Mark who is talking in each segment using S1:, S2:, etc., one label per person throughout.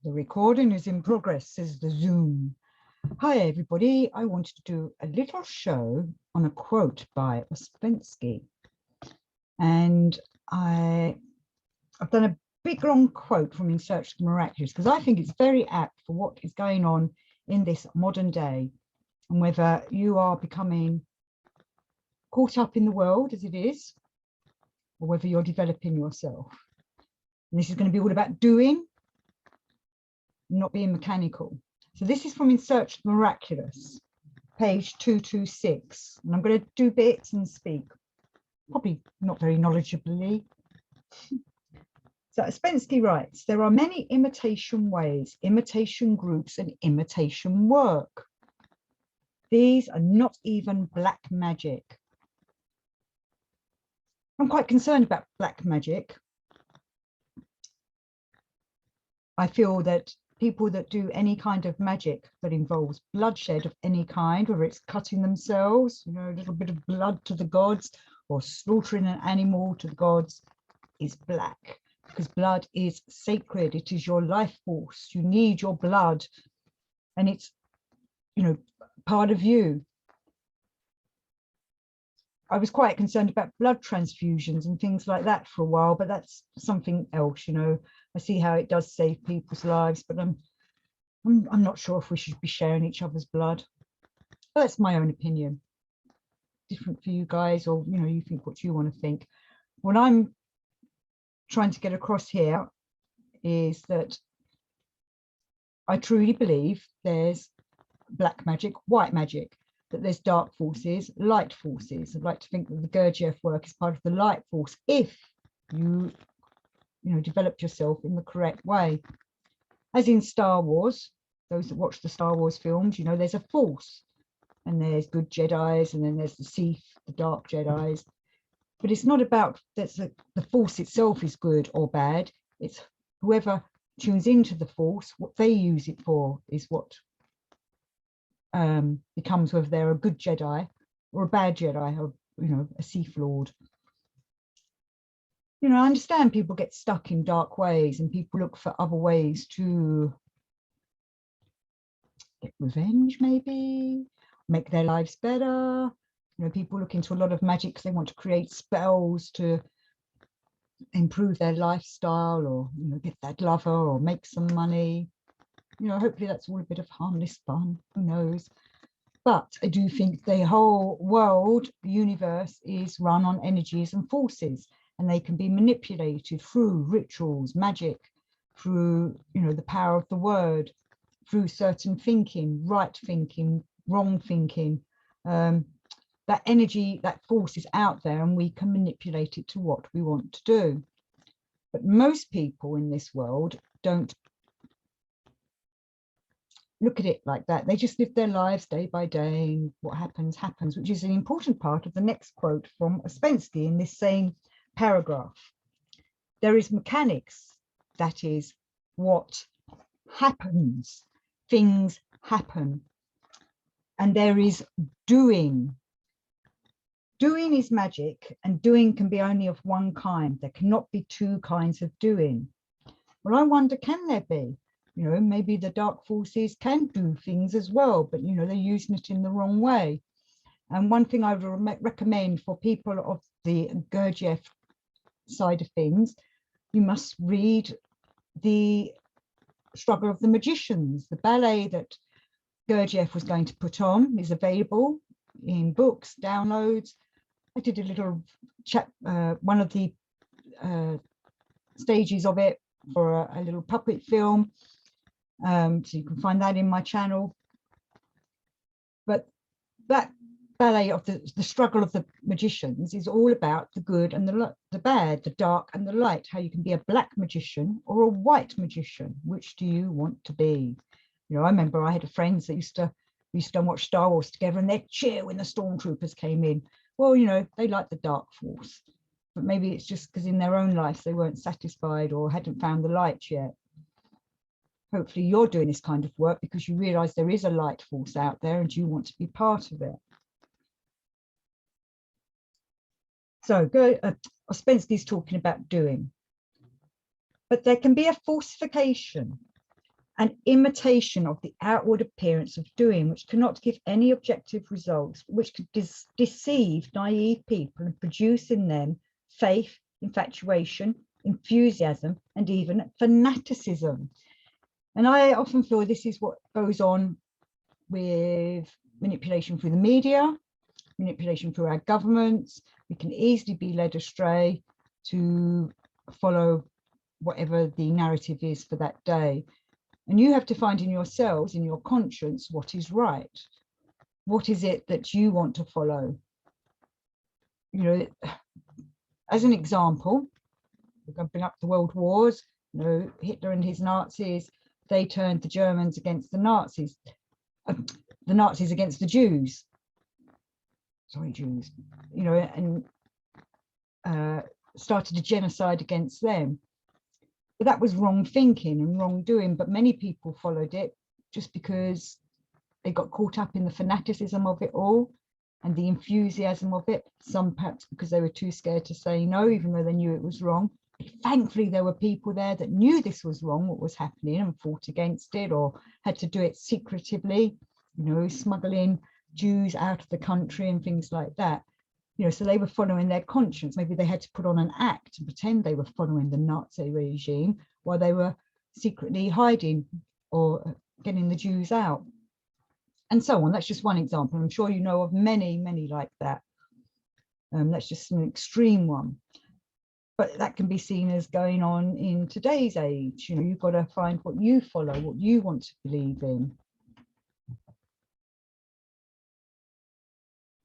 S1: The recording is in progress, says the Zoom. Hi, everybody. I wanted to do a little show on a quote by Ouspensky. And I've done a big, long quote from In Search of the Miraculous, because I think it's very apt for what is going on in this modern day, and whether you are becoming caught up in the world as it is, or whether you're developing yourself. And this is going to be all about doing, not being mechanical. So this is from In Search of the Miraculous, page 226. And I'm going to do bits and speak, probably not very knowledgeably. So Ouspensky writes, there are many imitation ways, imitation groups, and imitation work. These are not even black magic. I'm quite concerned about black magic. I feel that people that do any kind of magic that involves bloodshed of any kind, whether it's cutting themselves, you know, a little bit of blood to the gods, or slaughtering an animal to the gods, is black, because blood is sacred. It is your life force. You need your blood, and it's, you know, part of you. I was quite concerned about blood transfusions and things like that for a while, but that's something else, you know. I see how it does save people's lives, but I'm not sure if we should be sharing each other's blood. But that's my own opinion. Different for you guys, or, you know, you think what you want to think. What I'm trying to get across here is that I truly believe there's black magic, white magic, that there's dark forces, light forces. I'd like to think that the Gurdjieff work is part of the light force if you know, develop yourself in the correct way. As in Star Wars, those that watch the Star Wars films, you know, there's a force, and there's good Jedis, and then there's the Sith, the dark Jedis. But it's not about that the force itself is good or bad. It's whoever tunes into the force, what they use it for is what becomes whether they're a good Jedi or a bad Jedi, or, you know, a Sith Lord. You know, I understand people get stuck in dark ways and people look for other ways to get revenge, maybe make their lives better. You know, people look into a lot of magic because they want to create spells to improve their lifestyle, or, you know, get that lover or make some money. You know, hopefully that's all a bit of harmless fun, who knows. But I do think the whole world, the universe, is run on energies and forces, and they can be manipulated through rituals, magic, through, you know, the power of the word, through certain thinking, right thinking, wrong thinking. That energy, that force is out there, and we can manipulate it to what we want to do. But most people in this world don't look at it like that. They just live their lives day by day, and what happens, happens, which is an important part of the next quote from Ouspensky in this same paragraph. There is mechanics, that is what happens. Things happen. And there is doing. Doing is magic, and doing can be only of one kind. There cannot be two kinds of doing. Well, I wonder, can there be? You know, maybe the dark forces can do things as well, but, you know, they're using it in the wrong way. And one thing I would recommend for people of the Gurdjieff side of things, you must read The Struggle of the Magicians. The ballet that Gurdjieff was going to put on is available in books, downloads. I did a little chat, one of the stages of it for a little puppet film. So you can find that in my channel. But that ballet of the struggle of the magicians is all about the good and the bad, the dark and the light, how you can be a black magician or a white magician. Which do you want to be? You know, I remember I had friends that used to watch Star Wars together, and they'd cheer when the stormtroopers came in. Well, you know, they like the dark force, but maybe it's just because in their own lives they weren't satisfied or hadn't found the light yet. Hopefully you're doing this kind of work because you realize there is a light force out there and you want to be part of it. So Ouspensky's talking about doing, but there can be a falsification. an imitation of the outward appearance of doing, which cannot give any objective results, which could deceive naive people and produce in them faith, infatuation, enthusiasm, and even fanaticism. And I often feel this is what goes on with manipulation through the media, manipulation through our governments. We can easily be led astray to follow whatever the narrative is for that day. And you have to find in yourselves, in your conscience, what is right. What is it that you want to follow? You know, as an example, we're going to bring up the world wars. You know, Hitler and his Nazis, they turned the Germans against the Nazis against the Jews. Sorry, Jews. You know, and started a genocide against them. But that was wrong thinking and wrongdoing, but many people followed it just because they got caught up in the fanaticism of it all and the enthusiasm of it. Some perhaps because they were too scared to say no, even though they knew it was wrong. But thankfully, there were people there that knew this was wrong, what was happening, and fought against it, or had to do it secretively, you know, smuggling Jews out of the country and things like that. You know, so they were following their conscience. Maybe they had to put on an act and pretend they were following the Nazi regime while they were secretly hiding or getting the Jews out, and so on. That's just one example. I'm sure you know of many, many like that. That's just an extreme one. But that can be seen as going on in today's age. You know, you've got to find what you follow, what you want to believe in.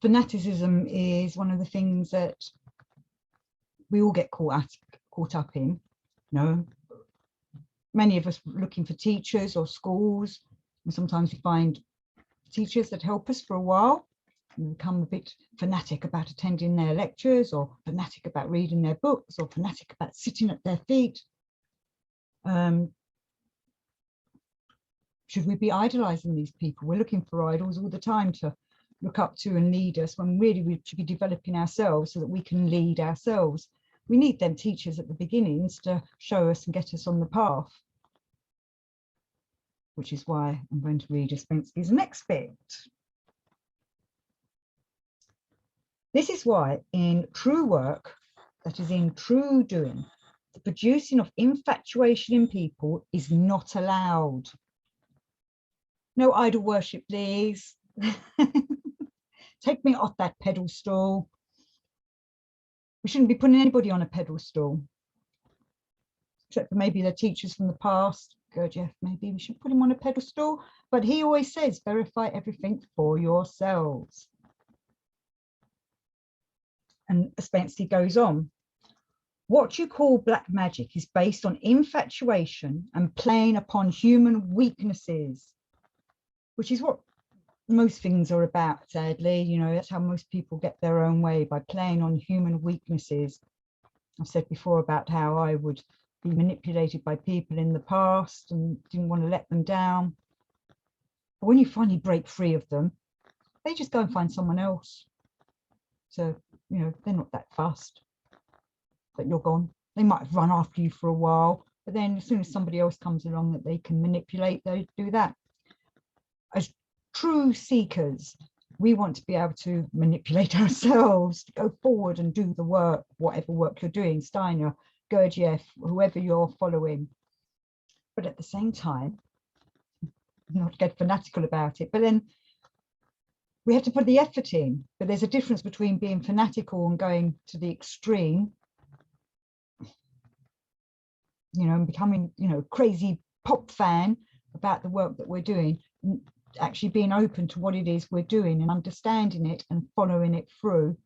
S1: Fanaticism is one of the things that we all get caught up in. You know, many of us looking for teachers or schools, and sometimes we find teachers that help us for a while and become a bit fanatic about attending their lectures, or fanatic about reading their books, or fanatic about sitting at their feet. Should we be idolizing these people? We're looking for idols all the time to look up to and lead us, when really we should be developing ourselves so that we can lead ourselves. We need them teachers at the beginnings to show us and get us on the path, which is why I'm going to read Ouspensky's next bit. This is why in true work, that is in true doing, the producing of infatuation in people is not allowed. No idol worship, please. Take me off that pedestal. We shouldn't be putting anybody on a pedestal, except for maybe the teachers from the past. Gurdjieff, maybe we should put him on a pedestal, but he always says, verify everything for yourselves. And Ouspensky goes on, what you call black magic is based on infatuation and playing upon human weaknesses, which is what most things are about, sadly. You know, that's how most people get their own way, by playing on human weaknesses. I've said before about how I would be manipulated by people in the past and didn't want to let them down. But when you finally break free of them, they just go and find someone else. So, you know, they're not that fussed that you're gone. They might have run after you for a while, but then as soon as somebody else comes along that they can manipulate, they do that. As true seekers, we want to be able to manipulate ourselves, to go forward and do the work, whatever work you're doing, Steiner, Gurdjieff, whoever you're following. But at the same time, not get fanatical about it, but then we have to put the effort in. But there's a difference between being fanatical and going to the extreme, you know, and becoming, you know, crazy pop fan about the work that we're doing, and actually being open to what it is we're doing and understanding it and following it through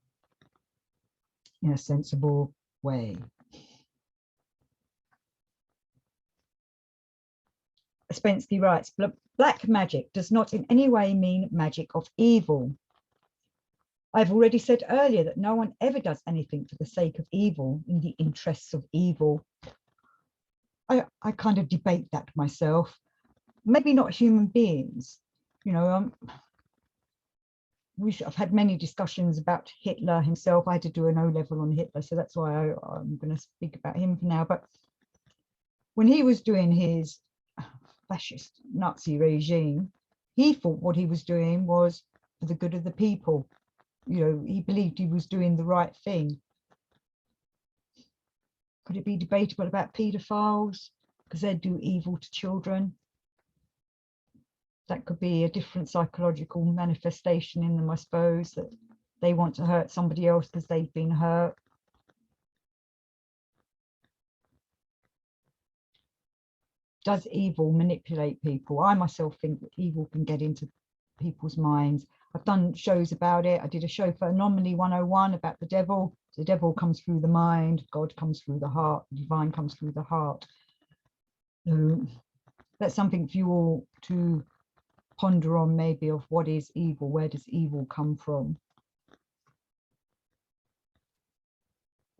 S1: in a sensible way. Ouspensky writes, black magic does not in any way mean magic of evil. I've already said earlier that no one ever does anything for the sake of evil, in the interests of evil. I kind of debate that myself. Maybe not human beings. You know, I've had many discussions about Hitler himself. I had to do an O-level on Hitler, so that's why I'm going to speak about him for now. But when he was doing his fascist Nazi regime, he thought what he was doing was for the good of the people. You know, he believed he was doing the right thing. Could it be debatable about paedophiles because they do evil to children? That could be a different psychological manifestation in them, I suppose, that they want to hurt somebody else because they've been hurt. Does evil manipulate people? I myself think that evil can get into people's minds. I've done shows about it. I did a show for Anomaly 101 about the devil. The devil comes through the mind, God comes through the heart, the divine comes through the heart. So that's something for you all to ponder on, maybe, of what is evil, where does evil come from?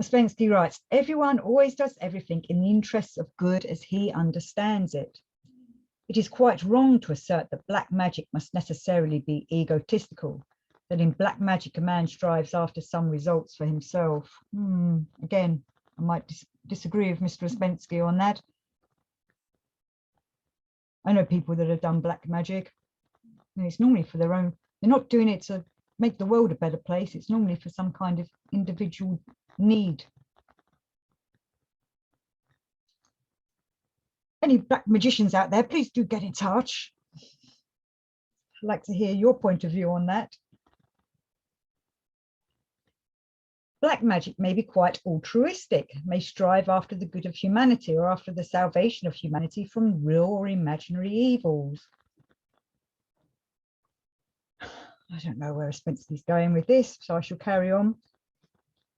S1: Ouspensky writes, everyone always does everything in the interests of good as he understands it. It is quite wrong to assert that black magic must necessarily be egotistical, that in black magic a man strives after some results for himself. Again, I might disagree with Mr. Ouspensky on that. I know people that have done black magic, and it's normally for their own, they're not doing it to make the world a better place, it's normally for some kind of individual need. Any black magicians out there, please do get in touch. I'd like to hear your point of view on that. Black magic may be quite altruistic, may strive after the good of humanity or after the salvation of humanity from real or imaginary evils. I don't know where Ouspensky's going with this, so I shall carry on.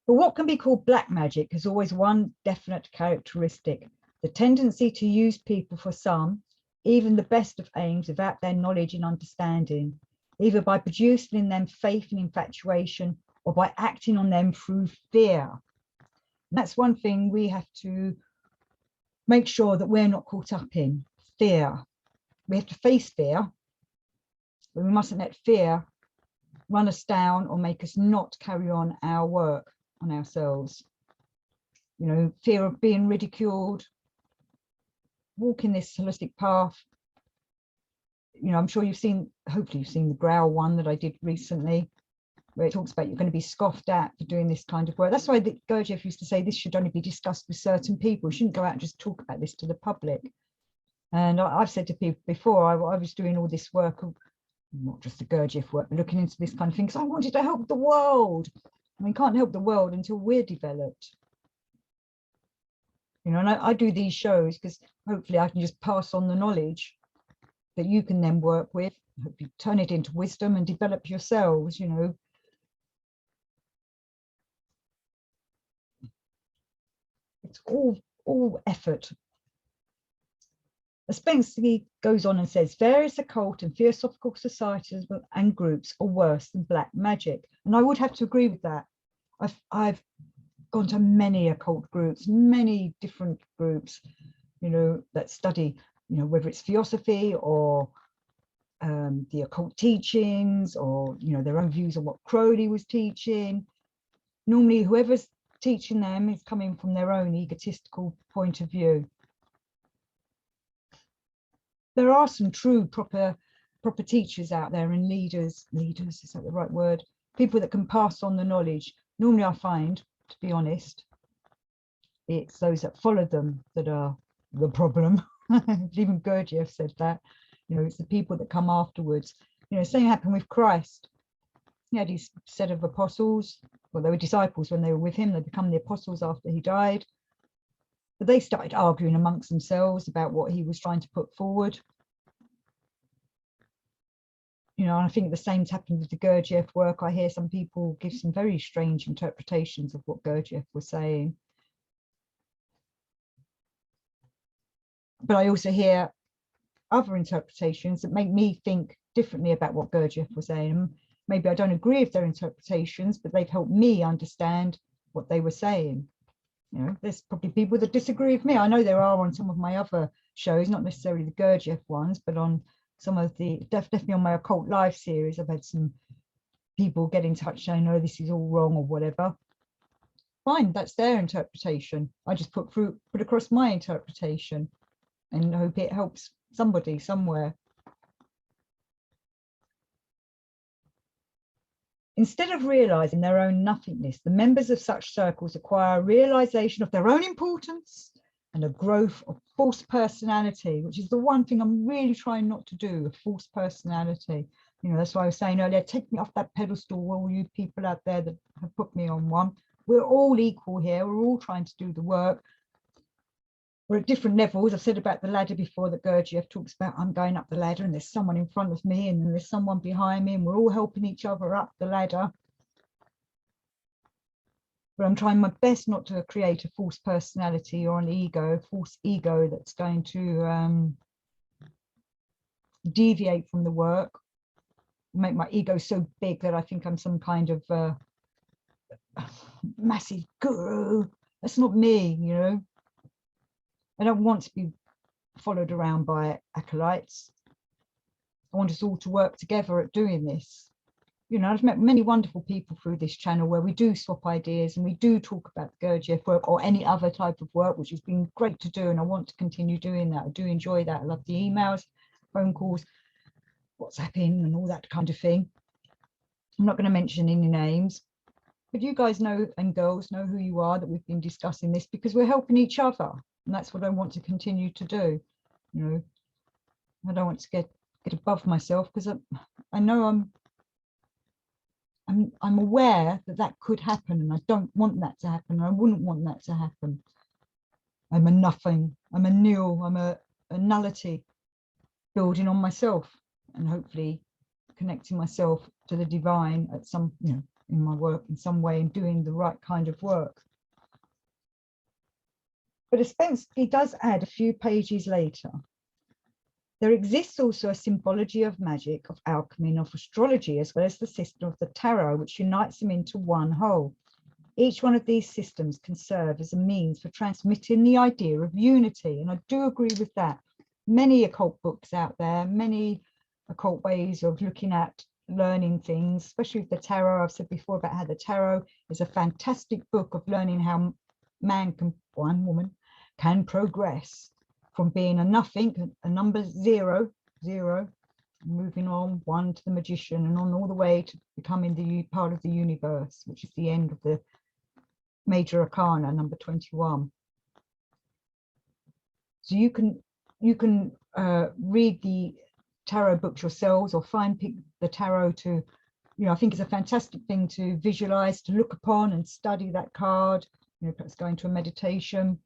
S1: But what can be called black magic has always one definite characteristic: the tendency to use people for some, even the best of aims, without their knowledge and understanding, either by producing in them faith and infatuation or by acting on them through fear. And that's one thing we have to make sure that we're not caught up in: fear. We have to face fear, but we mustn't let fear run us down or make us not carry on our work on ourselves. You know, fear of being ridiculed, walking this holistic path. You know, I'm sure you've seen, hopefully you've seen the Growl one that I did recently, where it talks about you're going to be scoffed at for doing this kind of work. That's why Gurdjieff used to say this should only be discussed with certain people. You shouldn't go out and just talk about this to the public. And I've said to people before, I was doing all this work of, not just the Gurdjieff work, but looking into this kind of thing, because I wanted to help the world. I mean, can't help the world until we're developed. You know, and I do these shows because hopefully I can just pass on the knowledge that you can then work with, hopefully turn it into wisdom and develop yourselves, you know. It's all effort. Ouspensky goes on and says, various occult and theosophical societies and groups are worse than black magic. And I would have to agree with that. I've gone to many occult groups, many different groups, you know, that study, you know, whether it's theosophy or the occult teachings, or, you know, their own views on what Crowley was teaching. Normally, whoever's teaching them is coming from their own egotistical point of view. There are some true proper teachers out there, and leaders, is that the right word? People that can pass on the knowledge. Normally I find, to be honest, it's those that follow them that are the problem. Even Gurdjieff said that, you know, it's the people that come afterwards. You know, same happened with Christ. He had his set of apostles, well, they were disciples when they were with him, they become the apostles after he died. But they started arguing amongst themselves about what he was trying to put forward. You know, and I think the same's happened with the Gurdjieff work. I hear some people give some very strange interpretations of what Gurdjieff was saying. But I also hear other interpretations that make me think differently about what Gurdjieff was saying. Maybe I don't agree with their interpretations, but they've helped me understand what they were saying. You know, there's probably people that disagree with me. I know there are on some of my other shows, not necessarily the Gurdjieff ones, but on some of the, definitely on my Occult Live series, I've had some people get in touch saying, no, this is all wrong or whatever. Fine, that's their interpretation. I just put across my interpretation and hope it helps somebody somewhere. Instead of realizing their own nothingness, the members of such circles acquire a realization of their own importance and a growth of false personality, which is the one thing I'm really trying not to do, a false personality. You know, that's why I was saying earlier, take me off that pedestal, all you people out there that have put me on one. We're all equal here. We're all trying to do the work. We're at different levels. I've said about the ladder before that Gurdjieff talks about. I'm going up the ladder and there's someone in front of me and then there's someone behind me and we're all helping each other up the ladder. But I'm trying my best not to create a false personality or an ego, false ego that's going to deviate from the work, make my ego so big that I think I'm some kind of massive guru. That's not me, you know. I don't want to be followed around by acolytes. I want us all to work together at doing this. You know, I've met many wonderful people through this channel where we do swap ideas and we do talk about the Gurdjieff work or any other type of work, which has been great to do. And I want to continue doing that. I do enjoy that. I love the emails, phone calls, WhatsApping and all that kind of thing. I'm not going to mention any names, but you guys know and girls know who you are, that we've been discussing this because we're helping each other. And that's what I want to continue to do. You know, I don't want to get above myself because I know I'm aware that that could happen and I don't want that to happen. I wouldn't want that to happen. I'm a nothing, I'm a nil, I'm a nullity, building on myself and hopefully connecting myself to the divine at some, you know, in my work in some way and doing the right kind of work. But Ouspensky does add a few pages later. There exists also a symbology of magic, of alchemy, and of astrology, as well as the system of the tarot, which unites them into one whole. Each one of these systems can serve as a means for transmitting the idea of unity, and I do agree with that. Many occult books out there, many occult ways of looking at learning things, especially with the tarot. I've said before about how the tarot is a fantastic book of learning how man can, one woman, can progress from being a nothing, a number zero, moving on one to the magician and on all the way to becoming the part of the universe, which is the end of the major arcana, number 21. So you can read the tarot books yourselves or find the tarot to, you know, I think it's a fantastic thing to visualize, to look upon and study that card, you know, perhaps go into a meditation.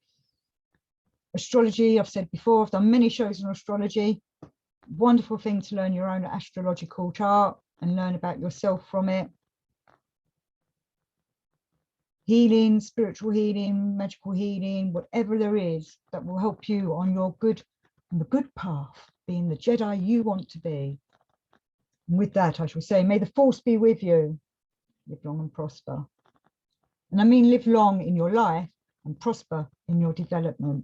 S1: Astrology, I've said before, I've done many shows on astrology. Wonderful thing to learn your own astrological chart and learn about yourself from it. Healing, spiritual healing, magical healing, whatever there is that will help you on your on the good path, being the Jedi you want to be. And with that, I shall say, may the force be with you. Live long and prosper. And I mean live long in your life and prosper in your development.